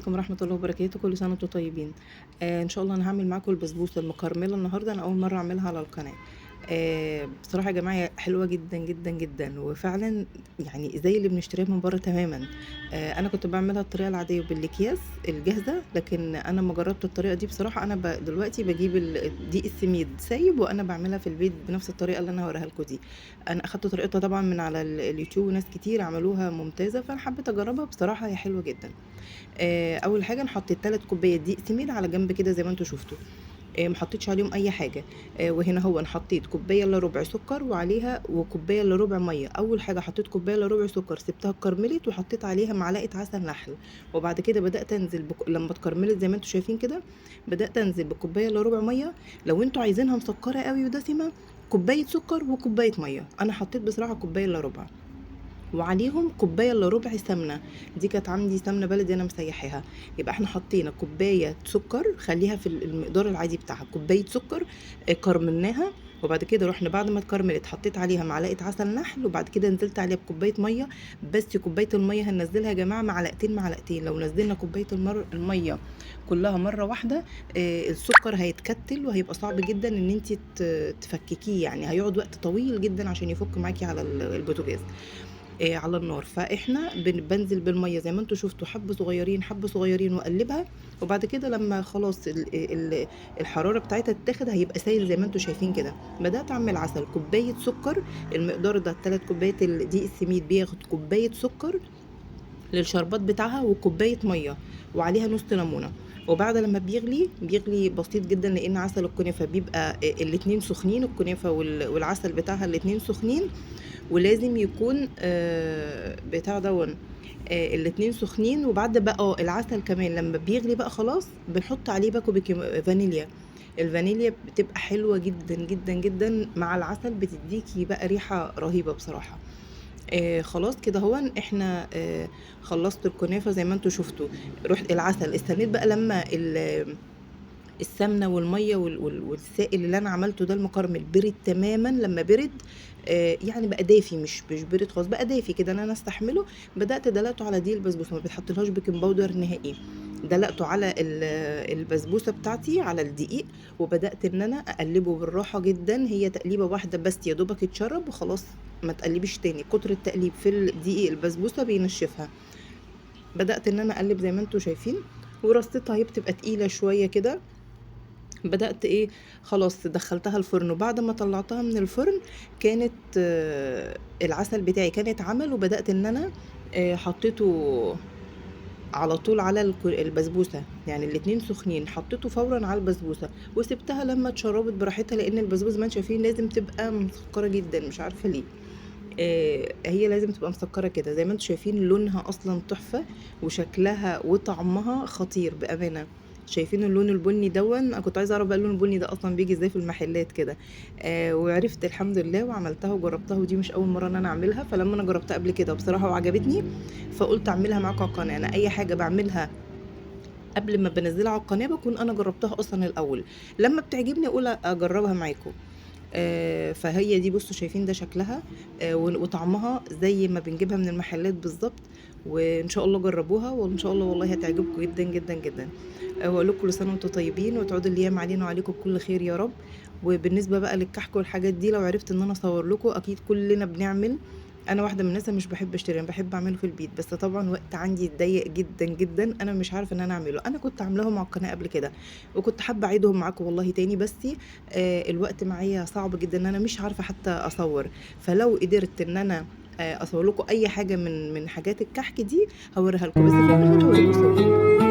عليكم ورحمة الله وبركاته، كل سنة وانتم طيبين. ان شاء الله انا هعمل معاكم البسبوسة المكرملة النهاردة. انا اول مرة اعملها على القناة. بصراحة يا جماعة حلوة جدا جدا جدا، وفعلا يعني زي اللي بنشتريها من بره تماما. انا كنت بعملها الطريقة العادية بالاكياس الجاهزة، لكن انا ما جربت الطريقة دي بصراحة. انا دلوقتي بجيب دقيق السميد سايب، وانا بعملها في البيت بنفس الطريقة اللي انا هوريها لكم دي. انا اخدت طريقتها طبعا من على اليوتيوب، وناس كتير عملوها ممتازة، فانا حبيت اجربها. بصراحة هي حلوة جدا. اول حاجه انا حطيت 3 كوبايات دقيق سميد على جنب كده زي ما انتم شفتوا. ما حطيتش عليهم اي حاجه. وهنا هو انا حطيت كوبايه الا ربع سكر وعليها وكوبايه الا ربع ميه. اول حاجه حطيت كوبايه الا ربع سكر، سبتها اتكرملت وحطيت عليها معلقه عسل نحل. وبعد كده بدات انزل لما اتكرملت زي ما انتم شايفين كده، بدات انزل بكوبايه الا ربع ميه. لو انتوا عايزينها مسكره قوي ودسمه، كوبايه سكر وكوبايه ميه. انا حطيت بصراحه كوبايه الا ربع، وعليهم كوبايه الا ربع سمنه. دي كانت عندي سمنه بلدي انا مسيحاها. يبقى احنا حطينا كوبايه سكر، خليها في المقدار العادي بتاعها، كوبايه سكر. كرملناها. وبعد كده رحنا بعد ما اتكرملت حطيت عليها معلقه عسل نحل، وبعد كده نزلت عليها بكوبايه ميه. بس كوبايه الميه هننزلها يا جماعه معلقتين معلقتين. لو نزلنا كوبايه الميه كلها مره واحده، السكر هيتكتل وهيبقى صعب جدا ان انت تفككيه، يعني هيقعد وقت طويل جدا عشان يفك معاكي على البوتاجاز، على النار. فاحنا بنزل بالميه زي ما انتم شفتوا، حبه صغيرين حبه صغيرين، واقلبها. وبعد كده لما خلاص الحراره بتاعتها تتاخد، هيبقى سايل زي ما انتم شايفين كده. بدات اعمل عسل، كوبايه سكر. المقدار ده 3 كوبايات دقيق السميد بياخد كوبايه سكر للشربات بتاعها، وكوبايه ميه، وعليها نص ليمونه. وبعد لما بيغلي بسيط جدا، لان عسل الكنافه بيبقى الاتنين سخنين، الكنافه والعسل بتاعها الاتنين سخنين. ولازم يكون بتاع دون الاتنين سخنين. وبعد بقى العسل كمان لما بيغلي بقى خلاص بنحط عليه باكو فانيليا. الفانيليا بتبقى حلوة جدا جدا جدا مع العسل، بتديكي بقى ريحة رهيبة بصراحة. خلاص كده هو احنا خلصت الكنافة زي ما انتوا شفتوا. رحت العسل استنيت بقى لما السمنه والميه والسائل اللي انا عملته ده المكرمل برد تماما. لما برد يعني بقى دافي، مش برد خالص، بقى دافي كده ان انا استحمله. بدات دلقته على دي البسبوسه، ما بتحطلهاش بيكنج باودر نهائي. دلقته على البسبوسه بتاعتي على الدقيق، وبدات ان انا اقلبه بالراحه جدا. هي تقليبه واحده بس يا دوبك يتشرب وخلاص، ما تقلبيش تاني. كتر التقليب في الدقيق البسبوسه بينشفها. بدات ان انا اقلب زي ما انتم شايفين، ورصتها هي بتبقى تقيله شويه كده. بدأت خلاص دخلتها الفرن. وبعد ما طلعتها من الفرن كانت العسل بتاعي كان اتعمل، وبدأت ان انا حطيته على طول على البسبوسة. يعني الاتنين سخنين حطيته فورا على البسبوسة، وسبتها لما اتشربت براحتها، لان البسبوسة زي ما انتم شايفين لازم تبقى مسكرة جدا، مش عارفة ليه. هي لازم تبقى مسكرة كده زي ما انتم شايفين. لونها اصلا تحفة، وشكلها وطعمها خطير بأمانة. شايفين اللون البني دون؟ انا كنت عايزه اعرف بقى اللون البني ده اصلا بيجي ازاي في المحلات كده. وعرفت الحمد لله، وعملتها وجربتها، ودي مش اول مره ان انا اعملها. فلما انا جربتها قبل كده بصراحه وعجبتني، فقلت اعملها معاكم على القناه. انا اي حاجه بعملها قبل ما بنزلها على القناه بكون انا جربتها اصلا الاول، لما بتعجبني اقول اجربها معاكم. فهي دي، بصوا شايفين ده شكلها وطعمها زي ما بنجيبها من المحلات بالظبط. وان شاء الله جربوها، وان شاء الله والله هتعجبكم جدا جدا جدا. واقول لكم كل سنه وانتم طيبين، وتعودوا الايام علينا وعليكم بكل خير يا رب. وبالنسبه بقى للكحك والحاجات دي، لو عرفت ان انا اصور لكم، اكيد كلنا بنعمل. انا واحده من الناس اللي مش بحب اشتري، انا بحب اعمله في البيت، بس طبعا وقت عندي ضيق جدا جدا، انا مش عارفه ان انا اعمله. انا كنت عاملاهم على القناه قبل كده، وكنت حابه اعيدهم معاكم والله تاني، بس الوقت معايا صعب جدا ان انا مش عارفه حتى اصور. فلو قدرت ان انا اصور لكم اي حاجه من حاجات الكحك دي، هوريها لكم، بس في الاخر هوريكم صور.